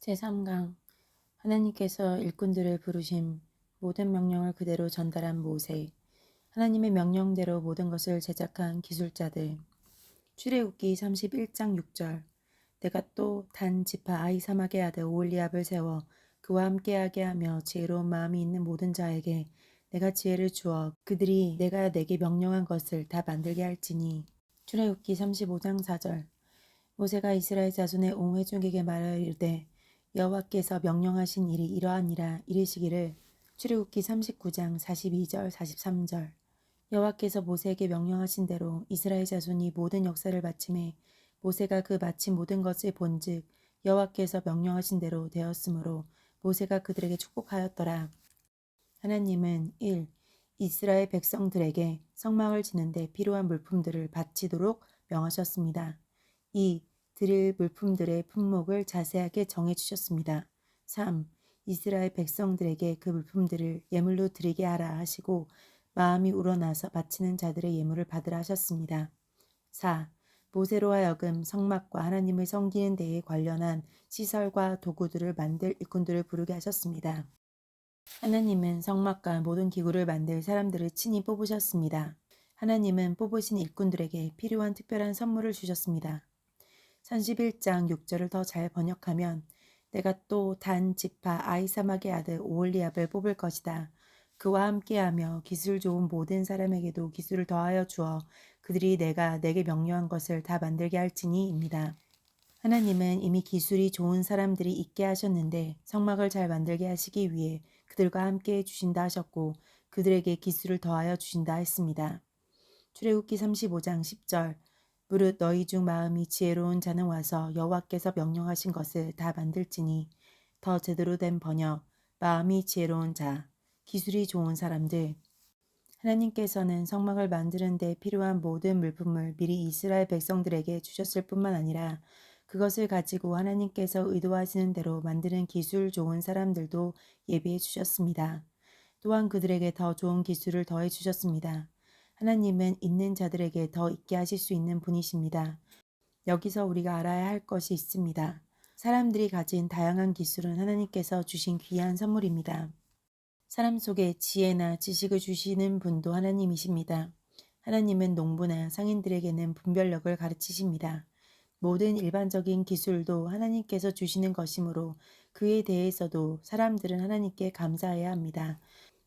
제3강 하나님께서 일꾼들을 부르심 모든 명령을 그대로 전달한 모세. 하나님의 명령대로 모든 것을 제작한 기술자들. 출애굽기 31장 6절. 내가 또 단 지파 아히사막의 아들 오홀리압을 세워 그와 함께하게 하며 지혜로운 마음이 있는 모든 자에게 내가 지혜를 주어 그들이 내가 내게 명령한 것을 다 만들게 할지니. 출애굽기 35장 4절. 모세가 이스라엘 자손의 온 회중에게 말하여 이르되 여호와께서 명령하신 일이 이러하니라 이르시기를. 출애굽기 39장 42절 43절. 여호와께서 모세에게 명령하신 대로 이스라엘 자손이 모든 역사를 마침에 모세가 그 마친 모든 것을 본즉 여호와께서 명령하신 대로 되었으므로 모세가 그들에게 축복하였더라. 하나님은 1. 이스라엘 백성들에게 성막을 지는데 필요한 물품들을 바치도록 명하셨습니다. 2. 드릴 물품들의 품목을 자세하게 정해주셨습니다. 3. 이스라엘 백성들에게 그 물품들을 예물로 드리게 하라 하시고 마음이 우러나서 바치는 자들의 예물을 받으라 하셨습니다. 4. 모세로 하여금 성막과 하나님을 섬기는 데에 관련한 시설과 도구들을 만들 일꾼들을 부르게 하셨습니다. 하나님은 성막과 모든 기구를 만들 사람들을 친히 뽑으셨습니다. 하나님은 뽑으신 일꾼들에게 필요한 특별한 선물을 주셨습니다. 31장 6절을 더 잘 번역하면 내가 또 단 지파 아히사막의 아들 오홀리압을 뽑을 것이다. 그와 함께하며 기술 좋은 모든 사람에게도 기술을 더하여 주어 그들이 내가 내게 명령한 것을 다 만들게 할지니입니다. 하나님은 이미 기술이 좋은 사람들이 있게 하셨는데 성막을 잘 만들게 하시기 위해 그들과 함께 해 주신다 하셨고 그들에게 기술을 더하여 주신다 했습니다. 출애굽기 35장 10절. 무릇 너희 중 마음이 지혜로운 자는 와서 여호와께서 명령하신 것을 다 만들지니. 더 제대로 된 번역. 마음이 지혜로운 자, 기술이 좋은 사람들. 하나님께서는 성막을 만드는 데 필요한 모든 물품을 미리 이스라엘 백성들에게 주셨을 뿐만 아니라 그것을 가지고 하나님께서 의도하시는 대로 만드는 기술 좋은 사람들도 예비해 주셨습니다. 또한 그들에게 더 좋은 기술을 더해 주셨습니다. 하나님은 있는 자들에게 더 있게 하실 수 있는 분이십니다. 여기서 우리가 알아야 할 것이 있습니다. 사람들이 가진 다양한 기술은 하나님께서 주신 귀한 선물입니다. 사람 속에 지혜나 지식을 주시는 분도 하나님이십니다. 하나님은 농부나 상인들에게는 분별력을 가르치십니다. 모든 일반적인 기술도 하나님께서 주시는 것이므로 그에 대해서도 사람들은 하나님께 감사해야 합니다.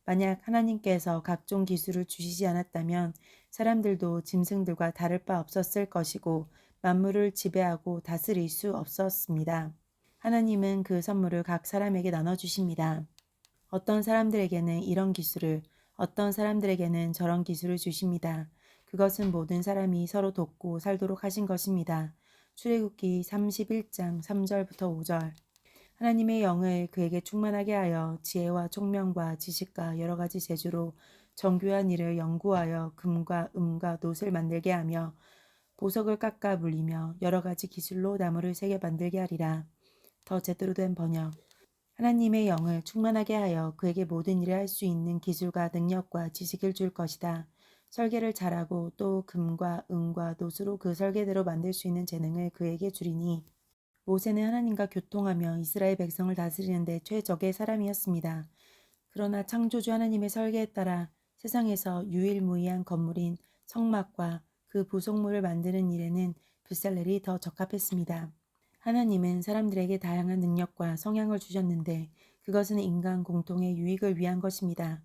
만약 하나님께서 각종 기술을 주시지 않았다면 사람들도 짐승들과 다를 바 없었을 것이고 만물을 지배하고 다스릴 수 없었습니다. 하나님은 그 선물을 각 사람에게 나눠주십니다. 어떤 사람들에게는 이런 기술을, 어떤 사람들에게는 저런 기술을 주십니다. 그것은 모든 사람이 서로 돕고 살도록 하신 것입니다. 출애굽기 31장 3절부터 5절. 하나님의 영을 그에게 충만하게 하여 지혜와 총명과 지식과 여러 가지 재주로 정교한 일을 연구하여 금과 은과 놋을 만들게 하며 보석을 깎아 물리며 여러 가지 기술로 나무를 새겨 만들게 하리라. 더 제대로 된 번역. 하나님의 영을 충만하게 하여 그에게 모든 일을 할 수 있는 기술과 능력과 지식을 줄 것이다. 설계를 잘하고 또 금과 은과 놋으로 그 설계대로 만들 수 있는 재능을 그에게 주리니. 모세는 하나님과 교통하며 이스라엘 백성을 다스리는데 최적의 사람이었습니다. 그러나 창조주 하나님의 설계에 따라 세상에서 유일무이한 건물인 성막과 그 부속물을 만드는 일에는 블살렐이 더 적합했습니다. 하나님은 사람들에게 다양한 능력과 성향을 주셨는데 그것은 인간 공통의 유익을 위한 것입니다.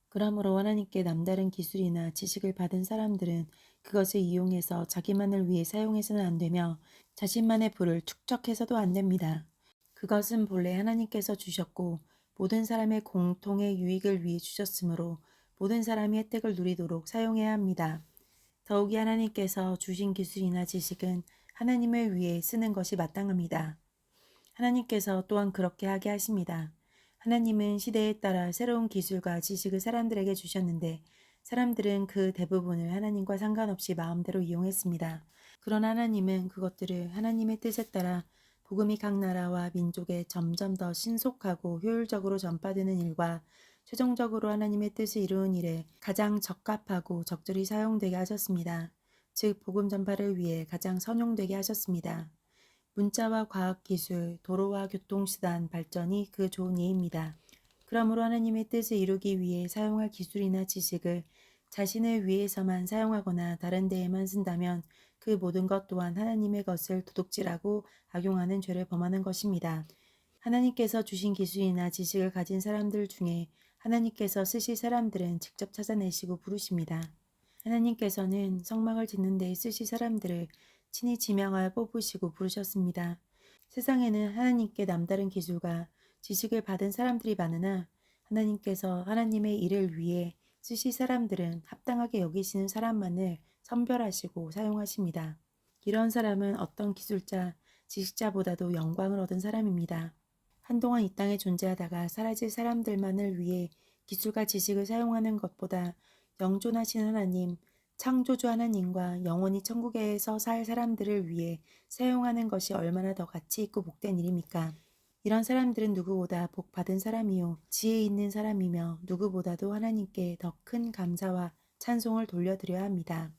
그러므로 하나님께 남다른 기술이나 지식을 받은 사람들은 그것을 이용해서 자기만을 위해 사용해서는 안 되며 자신만의 부를 축적해서도 안 됩니다. 그것은 본래 하나님께서 주셨고 모든 사람의 공통의 유익을 위해 주셨으므로 모든 사람이 혜택을 누리도록 사용해야 합니다. 더욱이 하나님께서 주신 기술이나 지식은 하나님을 위해 쓰는 것이 마땅합니다. 하나님께서 또한 그렇게 하게 하십니다. 하나님은 시대에 따라 새로운 기술과 지식을 사람들에게 주셨는데 사람들은 그 대부분을 하나님과 상관없이 마음대로 이용했습니다. 그러나 하나님은 그것들을 하나님의 뜻에 따라 복음이 각 나라와 민족에 점점 더 신속하고 효율적으로 전파되는 일과 최종적으로 하나님의 뜻을 이루는 일에 가장 적합하고 적절히 사용되게 하셨습니다. 즉 복음 전파를 위해 가장 선용되게 하셨습니다. 문자와 과학기술, 도로와 교통수단 발전이 그 좋은 예입니다. 그러므로 하나님의 뜻을 이루기 위해 사용할 기술이나 지식을 자신을 위해서만 사용하거나 다른 데에만 쓴다면 그 모든 것 또한 하나님의 것을 도둑질하고 악용하는 죄를 범하는 것입니다. 하나님께서 주신 기술이나 지식을 가진 사람들 중에 하나님께서 쓰실 사람들은 직접 찾아내시고 부르십니다. 하나님께서는 성막을 짓는 데 쓰실 사람들을 친히 지명하여 뽑으시고 부르셨습니다. 세상에는 하나님께 남다른 기술과 지식을 받은 사람들이 많으나 하나님께서 하나님의 일을 위해 쓰실 사람들은 합당하게 여기시는 사람만을 선별하시고 사용하십니다. 이런 사람은 어떤 기술자, 지식자보다도 영광을 얻은 사람입니다. 한동안 이 땅에 존재하다가 사라질 사람들만을 위해 기술과 지식을 사용하는 것보다 영존하신 하나님, 창조주 하나님과 영원히 천국에서 살 사람들을 위해 사용하는 것이 얼마나 더 가치 있고 복된 일입니까? 이런 사람들은 누구보다 복 받은 사람이요 지혜 있는 사람이며 누구보다도 하나님께 더 큰 감사와 찬송을 돌려드려야 합니다.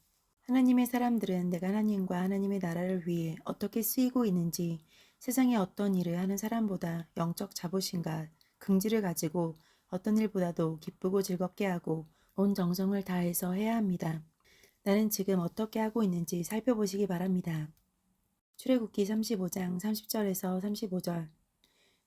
하나님의 사람들은 내가 하나님과 하나님의 나라를 위해 어떻게 쓰이고 있는지 세상의 어떤 일을 하는 사람보다 영적 자부심과 긍지를 가지고 어떤 일보다도 기쁘고 즐겁게 하고 온 정성을 다해서 해야 합니다. 나는 지금 어떻게 하고 있는지 살펴보시기 바랍니다. 출애굽기 35장 30절에서 35절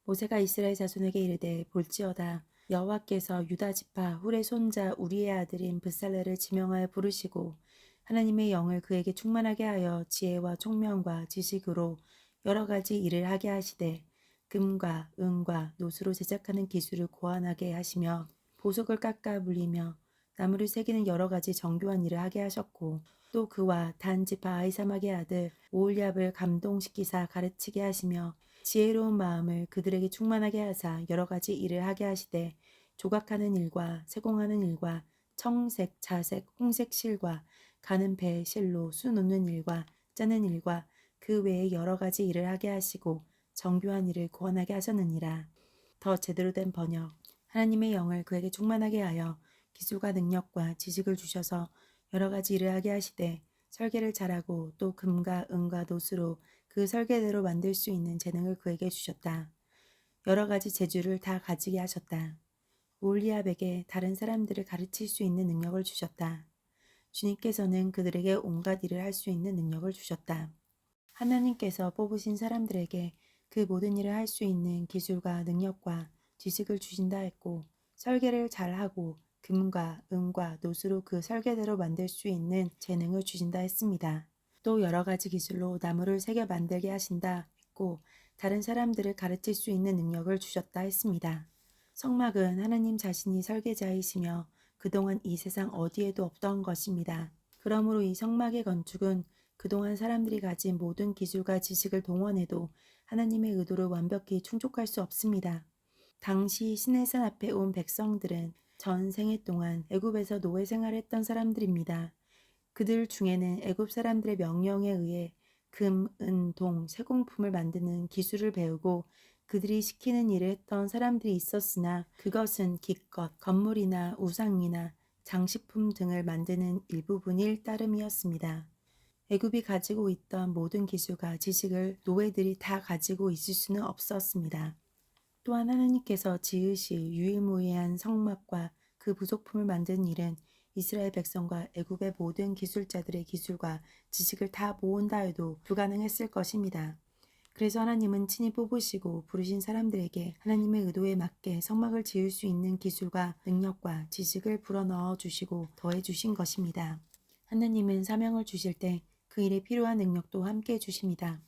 모세가 이스라엘 자손에게 이르되 볼지어다 여호와께서 유다 지파 훌의 손자 우리의 아들인 브살레를 지명하여 부르시고 하나님의 영을 그에게 충만하게 하여 지혜와 총명과 지식으로 여러 가지 일을 하게 하시되 금과 은과 노수로 제작하는 기술을 고안하게 하시며 보석을 깎아 물리며 나무를 새기는 여러 가지 정교한 일을 하게 하셨고 또 그와 단 지파 아히사막의 아들 오홀리압을 감동시키사 가르치게 하시며 지혜로운 마음을 그들에게 충만하게 하사 여러 가지 일을 하게 하시되 조각하는 일과 세공하는 일과 청색, 자색, 홍색 실과 가는 배, 실로 수 놓는 일과 짜는 일과 그 외에 여러 가지 일을 하게 하시고 정교한 일을 고안하게 하셨느니라. 더 제대로 된 번역. 하나님의 영을 그에게 충만하게 하여 기술과 능력과 지식을 주셔서 여러 가지 일을 하게 하시되 설계를 잘하고 또 금과 은과 노수로 그 설계대로 만들 수 있는 재능을 그에게 주셨다. 여러 가지 재주를 다 가지게 하셨다. 올리압에게 다른 사람들을 가르칠 수 있는 능력을 주셨다. 주님께서는 그들에게 온갖 일을 할 수 있는 능력을 주셨다. 하나님께서 뽑으신 사람들에게 그 모든 일을 할 수 있는 기술과 능력과 지식을 주신다 했고 설계를 잘하고 금과 은과 노수로 그 설계대로 만들 수 있는 재능을 주신다 했습니다. 또 여러 가지 기술로 나무를 새겨 만들게 하신다 했고 다른 사람들을 가르칠 수 있는 능력을 주셨다 했습니다. 성막은 하나님 자신이 설계자이시며 그동안 이 세상 어디에도 없던 것입니다. 그러므로 이 성막의 건축은 그동안 사람들이 가진 모든 기술과 지식을 동원해도 하나님의 의도를 완벽히 충족할 수 없습니다. 당시 시내산 앞에 온 백성들은 전 생애 동안 애굽에서 노예 생활을 했던 사람들입니다. 그들 중에는 애굽 사람들의 명령에 의해 금, 은, 동, 세공품을 만드는 기술을 배우고 그들이 시키는 일을 했던 사람들이 있었으나 그것은 기껏 건물이나 우상이나 장식품 등을 만드는 일부분일 따름이었습니다. 애굽이 가지고 있던 모든 기술과 지식을 노예들이 다 가지고 있을 수는 없었습니다. 또한 하나님께서 지으실 유일무이한 성막과 그 부속품을 만드는 일은 이스라엘 백성과 애굽의 모든 기술자들의 기술과 지식을 다 모은다 해도 불가능했을 것입니다. 그래서 하나님은 친히 뽑으시고 부르신 사람들에게 하나님의 의도에 맞게 성막을 지을 수 있는 기술과 능력과 지식을 불어넣어 주시고 더해 주신 것입니다. 하나님은 사명을 주실 때 그 일에 필요한 능력도 함께 주십니다.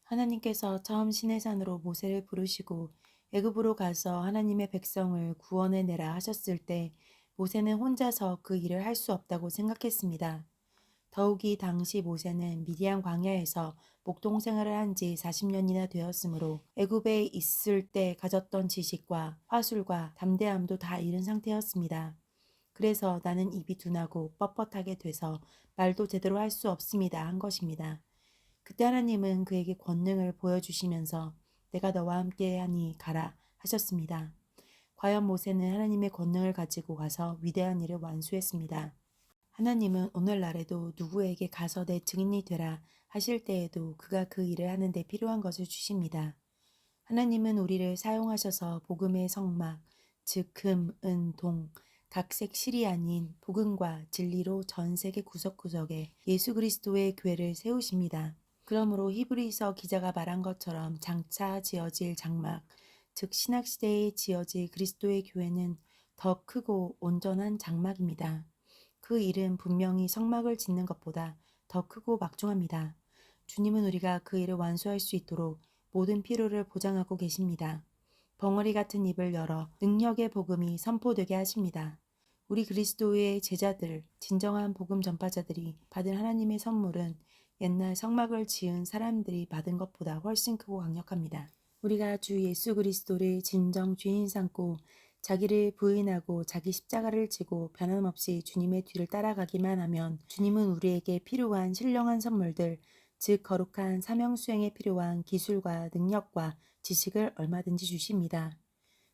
하나님께서 처음 시내산으로 모세를 부르시고 애굽으로 가서 하나님의 백성을 구원해 내라 하셨을 때 모세는 혼자서 그 일을 할 수 없다고 생각했습니다. 더욱이 당시 모세는 미디안 광야에서 목동 생활을 한 지 40년이나 되었으므로 애굽에 있을 때 가졌던 지식과 화술과 담대함도 다 잃은 상태였습니다. 그래서 나는 입이 둔하고 뻣뻣하게 돼서 말도 제대로 할 수 없습니다 한 것입니다. 그때 하나님은 그에게 권능을 보여주시면서 내가 너와 함께 하니 가라 하셨습니다. 과연 모세는 하나님의 권능을 가지고 가서 위대한 일을 완수했습니다. 하나님은 오늘날에도 누구에게 가서 내 증인이 되라 하실 때에도 그가 그 일을 하는 데 필요한 것을 주십니다. 하나님은 우리를 사용하셔서 복음의 성막, 즉 금, 은, 동, 각색 실이 아닌 복음과 진리로 전 세계 구석구석에 예수 그리스도의 교회를 세우십니다. 그러므로 히브리서 기자가 말한 것처럼 장차 지어질 장막, 즉 신학시대에 지어질 그리스도의 교회는 더 크고 온전한 장막입니다. 그 일은 분명히 성막을 짓는 것보다 더 크고 막중합니다. 주님은 우리가 그 일을 완수할 수 있도록 모든 필요를 보장하고 계십니다. 벙어리 같은 입을 열어 능력의 복음이 선포되게 하십니다. 우리 그리스도의 제자들, 진정한 복음 전파자들이 받은 하나님의 선물은 옛날 성막을 지은 사람들이 받은 것보다 훨씬 크고 강력합니다. 우리가 주 예수 그리스도를 진정 주인 삼고 자기를 부인하고 자기 십자가를 지고 변함없이 주님의 뒤를 따라가기만 하면 주님은 우리에게 필요한 신령한 선물들, 즉 거룩한 사명 수행에 필요한 기술과 능력과 지식을 얼마든지 주십니다.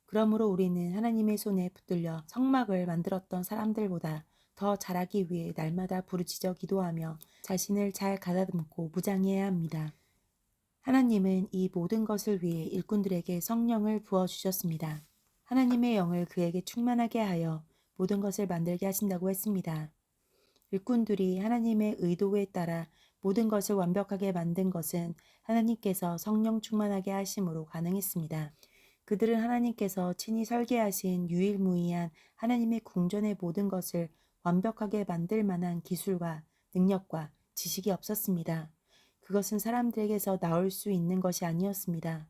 그러므로 우리는 하나님의 손에 붙들려 성막을 만들었던 사람들보다 더 잘하기 위해 날마다 부르짖어 기도하며 자신을 잘 가다듬고 무장해야 합니다. 하나님은 이 모든 것을 위해 일꾼들에게 성령을 부어주셨습니다. 하나님의 영을 그에게 충만하게 하여 모든 것을 만들게 하신다고 했습니다. 일꾼들이 하나님의 의도에 따라 모든 것을 완벽하게 만든 것은 하나님께서 성령 충만하게 하심으로 가능했습니다. 그들은 하나님께서 친히 설계하신 유일무이한 하나님의 궁전의 모든 것을 완벽하게 만들 만한 기술과 능력과 지식이 없었습니다. 그것은 사람들에게서 나올 수 있는 것이 아니었습니다.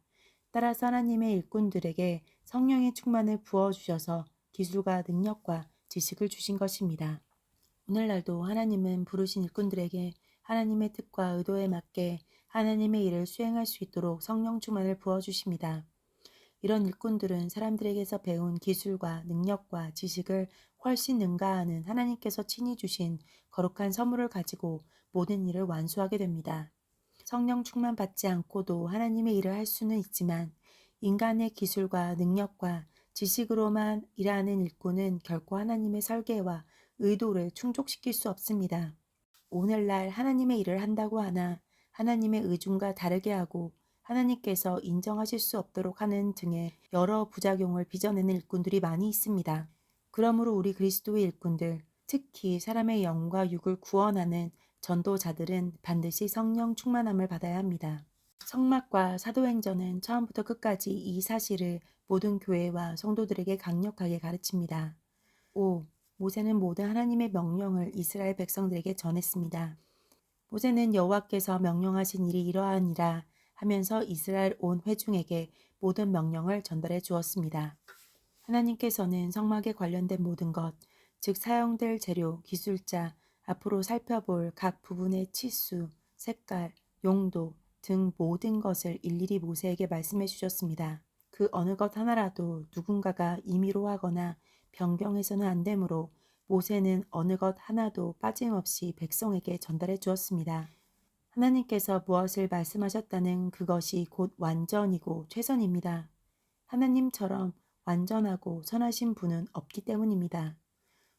따라서 하나님의 일꾼들에게 성령의 충만을 부어주셔서 기술과 능력과 지식을 주신 것입니다. 오늘날도 하나님은 부르신 일꾼들에게 하나님의 뜻과 의도에 맞게 하나님의 일을 수행할 수 있도록 성령 충만을 부어주십니다. 이런 일꾼들은 사람들에게서 배운 기술과 능력과 지식을 훨씬 능가하는 하나님께서 친히 주신 거룩한 선물을 가지고 모든 일을 완수하게 됩니다. 성령 충만 받지 않고도 하나님의 일을 할 수는 있지만 인간의 기술과 능력과 지식으로만 일하는 일꾼은 결코 하나님의 설계와 의도를 충족시킬 수 없습니다. 오늘날 하나님의 일을 한다고 하나 하나님의 의중과 다르게 하고 하나님께서 인정하실 수 없도록 하는 등의 여러 부작용을 빚어내는 일꾼들이 많이 있습니다. 그러므로 우리 그리스도의 일꾼들, 특히 사람의 영과 육을 구원하는 전도자들은 반드시 성령 충만함을 받아야 합니다. 성막과 사도행전은 처음부터 끝까지 이 사실을 모든 교회와 성도들에게 강력하게 가르칩니다. 5. 모세는 모든 하나님의 명령을 이스라엘 백성들에게 전했습니다. 모세는 여호와께서 명령하신 일이 이러하니라 하면서 이스라엘 온 회중에게 모든 명령을 전달해 주었습니다. 하나님께서는 성막에 관련된 모든 것, 즉 사용될 재료, 기술자, 앞으로 살펴볼 각 부분의 치수, 색깔, 용도 등 모든 것을 일일이 모세에게 말씀해 주셨습니다. 그 어느 것 하나라도 누군가가 임의로 하거나 변경해서는 안 되므로 모세는 어느 것 하나도 빠짐없이 백성에게 전달해 주었습니다. 하나님께서 무엇을 말씀하셨다는 그것이 곧 완전이고 최선입니다. 하나님처럼 완전하고 선하신 분은 없기 때문입니다.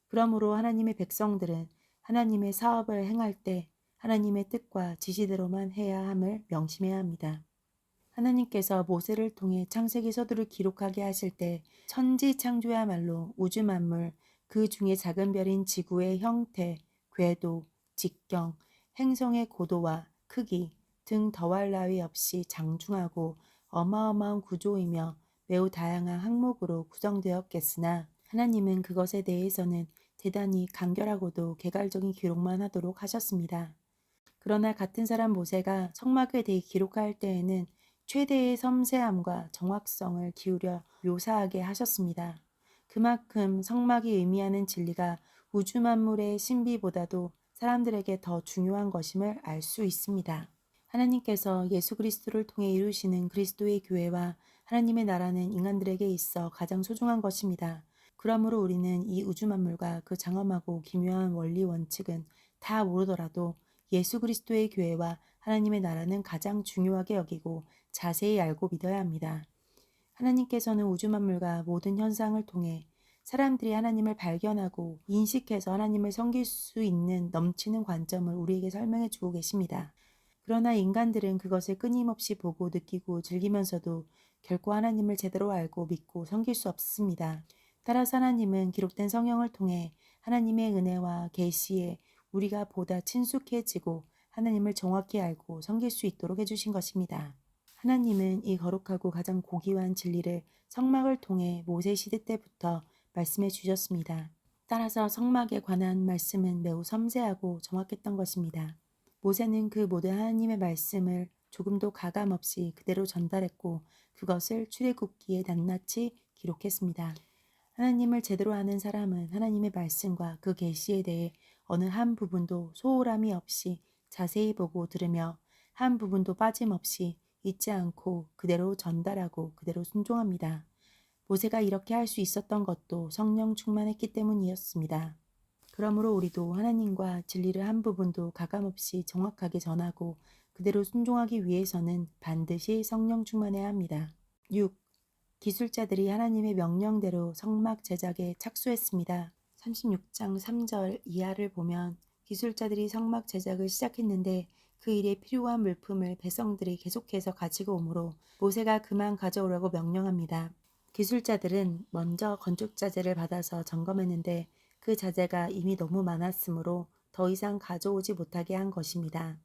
그러므로 하나님의 백성들은 하나님의 사업을 행할 때 하나님의 뜻과 지시대로만 해야 함을 명심해야 합니다. 하나님께서 모세를 통해 창세기 서두를 기록하게 하실 때 천지 창조야말로 우주 만물, 그 중에 작은 별인 지구의 형태, 궤도, 직경, 행성의 고도와 크기 등 더할 나위 없이 장중하고 어마어마한 구조이며 매우 다양한 항목으로 구성되었겠으나 하나님은 그것에 대해서는 대단히 간결하고도 개괄적인 기록만 하도록 하셨습니다. 그러나 같은 사람 모세가 성막에 대해 기록할 때에는 최대의 섬세함과 정확성을 기울여 묘사하게 하셨습니다. 그만큼 성막이 의미하는 진리가 우주 만물의 신비보다도 사람들에게 더 중요한 것임을 알 수 있습니다. 하나님께서 예수 그리스도를 통해 이루시는 그리스도의 교회와 하나님의 나라는 인간들에게 있어 가장 소중한 것입니다. 그러므로 우리는 이 우주 만물과 그 장엄하고 기묘한 원리 원칙은 다 모르더라도 예수 그리스도의 교회와 하나님의 나라는 가장 중요하게 여기고 자세히 알고 믿어야 합니다. 하나님께서는 우주 만물과 모든 현상을 통해 사람들이 하나님을 발견하고 인식해서 하나님을 섬길 수 있는 넘치는 관점을 우리에게 설명해 주고 계십니다. 그러나 인간들은 그것을 끊임없이 보고 느끼고 즐기면서도 결코 하나님을 제대로 알고 믿고 섬길 수 없습니다. 따라서 하나님은 기록된 성경을 통해 하나님의 은혜와 계시에 우리가 보다 친숙해지고 하나님을 정확히 알고 섬길 수 있도록 해주신 것입니다. 하나님은 이 거룩하고 가장 고귀한 진리를 성막을 통해 모세 시대 때부터 말씀해 주셨습니다. 따라서 성막에 관한 말씀은 매우 섬세하고 정확했던 것입니다. 모세는 그 모든 하나님의 말씀을 조금도 가감 없이 그대로 전달했고 그것을 출애굽기에 낱낱이 기록했습니다. 하나님을 제대로 아는 사람은 하나님의 말씀과 그 계시에 대해 어느 한 부분도 소홀함이 없이 자세히 보고 들으며 한 부분도 빠짐없이 잊지 않고 그대로 전달하고 그대로 순종합니다. 모세가 이렇게 할 수 있었던 것도 성령 충만했기 때문이었습니다. 그러므로 우리도 하나님과 진리를 한 부분도 가감없이 정확하게 전하고 그대로 순종하기 위해서는 반드시 성령 충만해야 합니다. 6. 기술자들이 하나님의 명령대로 성막 제작에 착수했습니다. 36장 3절 이하를 보면 기술자들이 성막 제작을 시작했는데 그 일에 필요한 물품을 백성들이 계속해서 가지고 오므로 모세가 그만 가져오라고 명령합니다. 기술자들은 먼저 건축 자재를 받아서 점검했는데 그 자재가 이미 너무 많았으므로 더 이상 가져오지 못하게 한 것입니다.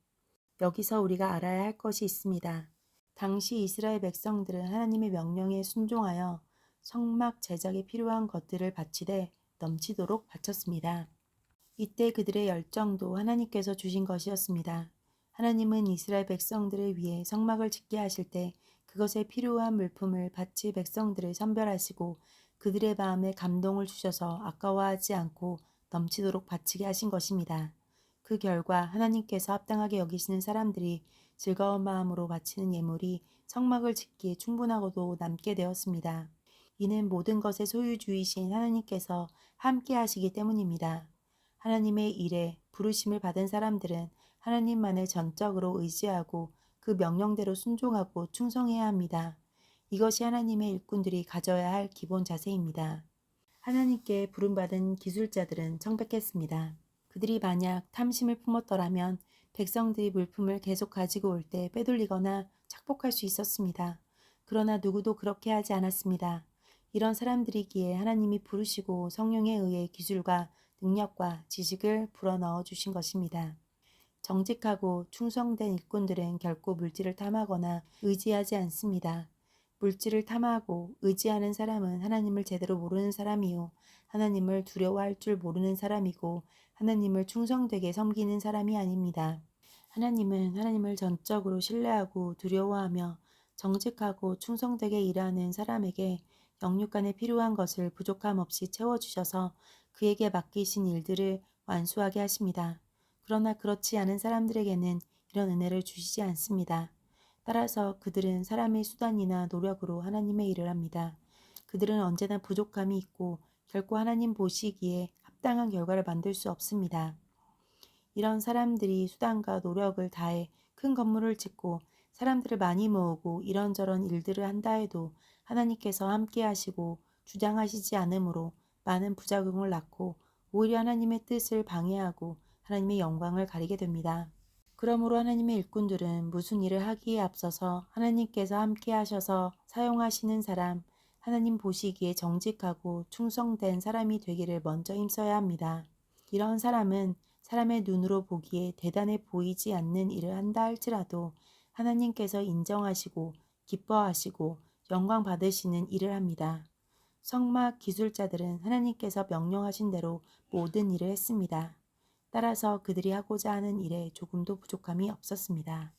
여기서 우리가 알아야 할 것이 있습니다. 당시 이스라엘 백성들은 하나님의 명령에 순종하여 성막 제작에 필요한 것들을 바치되 넘치도록 바쳤습니다. 이때 그들의 열정도 하나님께서 주신 것이었습니다. 하나님은 이스라엘 백성들을 위해 성막을 짓게 하실 때 그것에 필요한 물품을 바칠 백성들을 선별하시고 그들의 마음에 감동을 주셔서 아까워하지 않고 넘치도록 바치게 하신 것입니다. 그 결과 하나님께서 합당하게 여기시는 사람들이 즐거운 마음으로 바치는 예물이 성막을 짓기에 충분하고도 남게 되었습니다. 이는 모든 것의 소유주이신 하나님께서 함께 하시기 때문입니다. 하나님의 일에 부르심을 받은 사람들은 하나님만을 전적으로 의지하고 그 명령대로 순종하고 충성해야 합니다. 이것이 하나님의 일꾼들이 가져야 할 기본 자세입니다. 하나님께 부름받은 기술자들은 청백했습니다. 그들이 만약 탐심을 품었더라면 백성들이 물품을 계속 가지고 올 때 빼돌리거나 착복할 수 있었습니다. 그러나 누구도 그렇게 하지 않았습니다. 이런 사람들이기에 하나님이 부르시고 성령에 의해 기술과 능력과 지식을 불어넣어 주신 것입니다. 정직하고 충성된 일꾼들은 결코 물질을 탐하거나 의지하지 않습니다. 물질을 탐하고 의지하는 사람은 하나님을 제대로 모르는 사람이요 하나님을 두려워할 줄 모르는 사람이고 하나님을 충성되게 섬기는 사람이 아닙니다. 하나님은 하나님을 전적으로 신뢰하고 두려워하며 정직하고 충성되게 일하는 사람에게 영육간에 필요한 것을 부족함 없이 채워주셔서 그에게 맡기신 일들을 완수하게 하십니다. 그러나 그렇지 않은 사람들에게는 이런 은혜를 주시지 않습니다. 따라서 그들은 사람의 수단이나 노력으로 하나님의 일을 합니다. 그들은 언제나 부족함이 있고 결코 하나님 보시기에 합당한 결과를 만들 수 없습니다. 이런 사람들이 수단과 노력을 다해 큰 건물을 짓고 사람들을 많이 모으고 이런저런 일들을 한다 해도 하나님께서 함께 하시고 주장하시지 않으므로 많은 부작용을 낳고 오히려 하나님의 뜻을 방해하고 하나님의 영광을 가리게 됩니다. 그러므로 하나님의 일꾼들은 무슨 일을 하기에 앞서서 하나님께서 함께 하셔서 사용하시는 사람, 하나님 보시기에 정직하고 충성된 사람이 되기를 먼저 힘써야 합니다. 이런 사람은 사람의 눈으로 보기에 대단해 보이지 않는 일을 한다 할지라도 하나님께서 인정하시고 기뻐하시고 영광 받으시는 일을 합니다. 성막 기술자들은 하나님께서 명령하신 대로 모든 일을 했습니다. 따라서 그들이 하고자 하는 일에 조금도 부족함이 없었습니다.